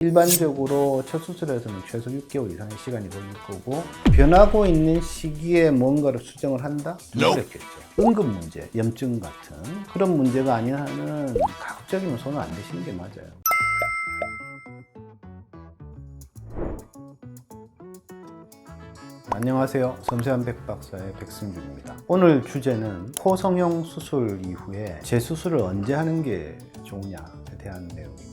일반적으로 첫 수술에서는 최소 6개월 이상의 시간이 걸릴 거고, 변하고 있는 시기에 뭔가를 수정을 한다? 어렵겠죠. 응급 문제, 염증 같은 그런 문제가 아닌 한은 가급적이면 손을 안 대시는 게 맞아요. 안녕하세요. 섬세한 백박사의 백승준입니다. 오늘 주제는 코 성형 수술 이후에 재수술을 언제 하는 게 좋으냐에 대한 내용입니다.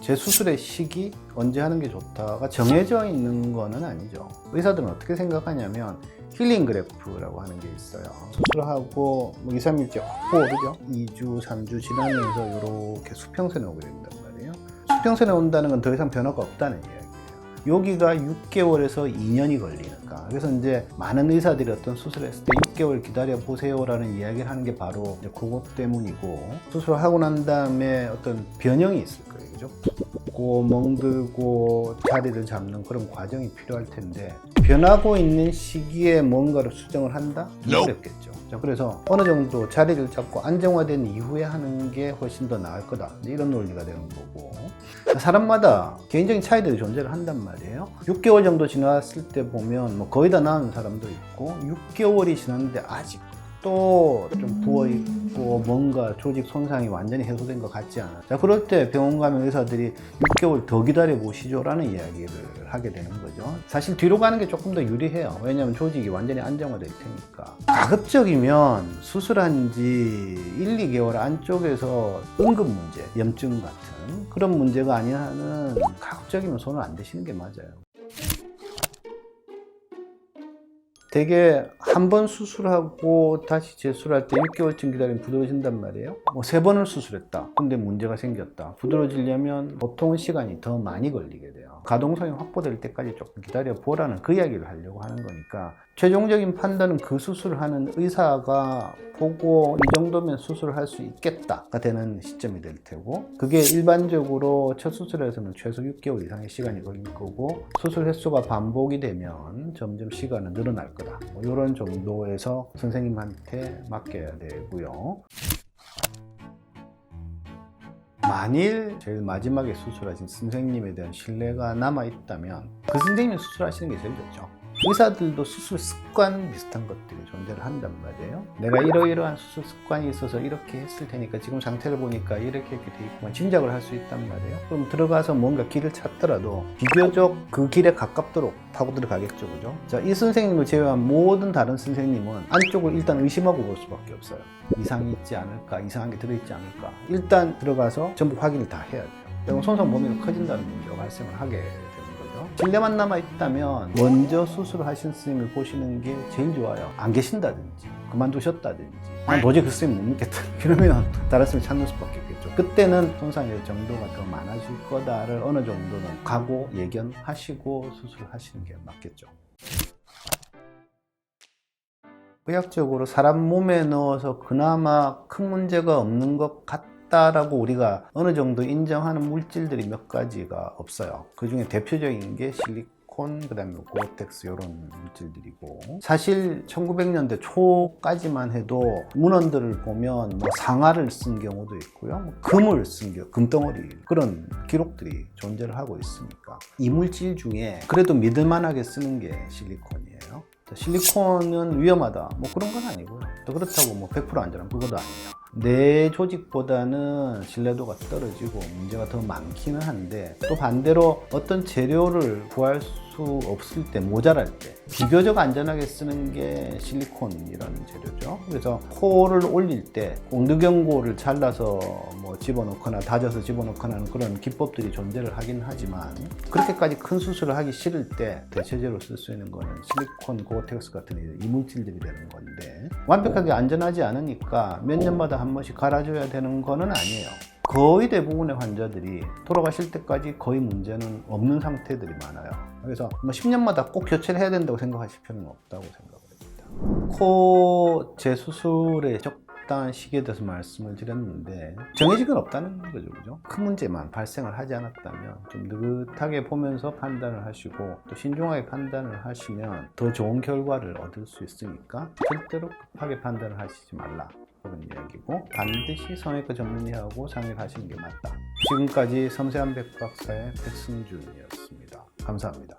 재수술의 시기, 언제 하는 게 좋다가 정해져 있는 거는 아니죠. 의사들은 어떻게 생각하냐면 힐링 그래프라고 하는 게 있어요. 수술하고 2, 3일째 확 오르죠. 2주, 3주 지나면서 이렇게 수평선에 오게 된단 말이에요. 수평선에 온다는 건 더 이상 변화가 없다는 이야기예요. 여기가 6개월에서 2년이 걸리니까. 그래서 이제 많은 의사들이 어떤 수술했을 때 6개월 기다려 보세요라는 이야기를 하는 게 바로 이제 그것 때문이고, 수술하고 난 다음에 어떤 변형이 있을 거예요. 그죠? 붓고 멍들고 자리를 잡는 그런 과정이 필요할 텐데, 변하고 있는 시기에 뭔가를 수정을 한다? 어렵겠죠. 자, 그래서 어느 정도 자리를 잡고 안정화된 이후에 하는 게 훨씬 더 나을 거다, 이런 논리가 되는 거고, 사람마다 개인적인 차이들이 존재를 한단 말이에요. 6개월 정도 지났을 때 보면 거의 다 나은 사람도 있고, 6개월이 지났는데 아직도 좀 부어있고 뭔가 조직 손상이 완전히 해소된 것 같지 않아요. 자, 그럴 때 병원 가면 의사들이 6개월 더 기다려 보시죠 라는 이야기를 하게 되는 거죠. 사실 뒤로 가는 게 조금 더 유리해요. 왜냐하면 조직이 완전히 안정화될 테니까. 가급적이면 수술한 지 1, 2개월 안쪽에서 응급 문제, 염증 같은 그런 문제가 아닌 한은 가급적이면 손을 안 대시는 게 맞아요. 되게 한 번 수술하고 다시 재수술할 때 6개월쯤 기다리면 부드러워진단 말이에요. 3번을 수술했다. 근데 문제가 생겼다. 부드러워지려면 보통은 시간이 더 많이 걸리게 돼요. 가동성이 확보될 때까지 조금 기다려 보라는 그 이야기를 하려고 하는 거니까, 최종적인 판단은 그 수술을 하는 의사가 보고 이 정도면 수술을 할 수 있겠다가 되는 시점이 될 테고, 그게 일반적으로 첫 수술에서는 최소 6개월 이상의 시간이 걸릴 거고, 수술 횟수가 반복이 되면 점점 시간은 늘어날 거다, 이런 정도에서 선생님한테 맡겨야 되고요. 만일 제일 마지막에 수술하신 선생님에 대한 신뢰가 남아있다면 그 선생님이 수술하시는 게 제일 좋죠. 의사들도 수술 습관 비슷한 것들이 존재를 한단 말이에요. 내가 이러이러한 수술 습관이 있어서 이렇게 했을 테니까 지금 상태를 보니까 이렇게 돼 있구만, 짐작을 할 수 있단 말이에요. 그럼 들어가서 뭔가 길을 찾더라도 비교적 그 길에 가깝도록 타고 들어가겠죠, 그죠? 자, 이 선생님을 제외한 모든 다른 선생님은 안쪽을 일단 의심하고 볼 수밖에 없어요. 이상이 있지 않을까, 이상한 게 들어있지 않을까, 일단 들어가서 전부 확인을 다 해야 돼요. 그리고 손상 범위가 커진다는 문제가 발생을 하게 돼요. 신뢰만 남아있다면 먼저 수술하신 스님을 보시는 게 제일 좋아요. 안 계신다든지 그만두셨다든지, 도저히 그 스님 못 믿겠다 그러면 다른 스님 찾는 수밖에 없겠죠. 그때는 손상의 정도가 더 많아질 거다를 어느 정도는 각오, 예견하시고 수술하시는 게 맞겠죠. 의학적으로 사람 몸에 넣어서 그나마 큰 문제가 없는 것 같다라고 우리가 어느 정도 인정하는 물질들이 몇 가지가 없어요. 그 중에 대표적인 게 실리콘, 그 다음에 고어텍스, 이런 물질들이고, 사실 1900년대 초까지만 해도 문헌들을 보면 상아를 쓴 경우도 있고요, 금을 쓴 경우, 금덩어리, 그런 기록들이 존재를 하고 있으니까 이 물질 중에 그래도 믿을만하게 쓰는 게 실리콘이에요. 실리콘은 위험하다, 그런 건 아니고요. 또 그렇다고 100% 안전한 그것도 아니에요. 내 조직보다는 신뢰도가 떨어지고 문제가 더 많기는 한데, 또 반대로 어떤 재료를 구할 수 없을 때, 모자랄 때 비교적 안전하게 쓰는 게 실리콘이라는 재료죠. 그래서 코를 올릴 때 옥류경고를 잘라서 집어넣거나 다져서 집어넣거나 하는 그런 기법들이 존재를 하긴 하지만, 그렇게까지 큰 수술을 하기 싫을 때 대체제로 쓸 수 있는 거는 실리콘, 고어텍스 같은 이물질들이 되는 건데, 완벽하게 안전하지 않으니까 몇 년마다 한 번씩 갈아줘야 되는 거는 아니에요. 거의 대부분의 환자들이 돌아가실 때까지 거의 문제는 없는 상태들이 많아요. 그래서 10년마다 꼭 교체를 해야 된다고 생각하실 필요는 없다고 생각을 합니다. 코 재수술의 적당한 시기에 대해서 말씀을 드렸는데, 정해진 건 없다는 거죠, 그죠? 큰 문제만 발생을 하지 않았다면 좀 느긋하게 보면서 판단을 하시고, 또 신중하게 판단을 하시면 더 좋은 결과를 얻을 수 있으니까 절대로 급하게 판단을 하시지 말라, 그런 이야기고, 반드시 성형외과 전문의하고 상의를 하시는 게 맞다. 지금까지 섬세한 백 박사의 백승준이었습니다. 감사합니다.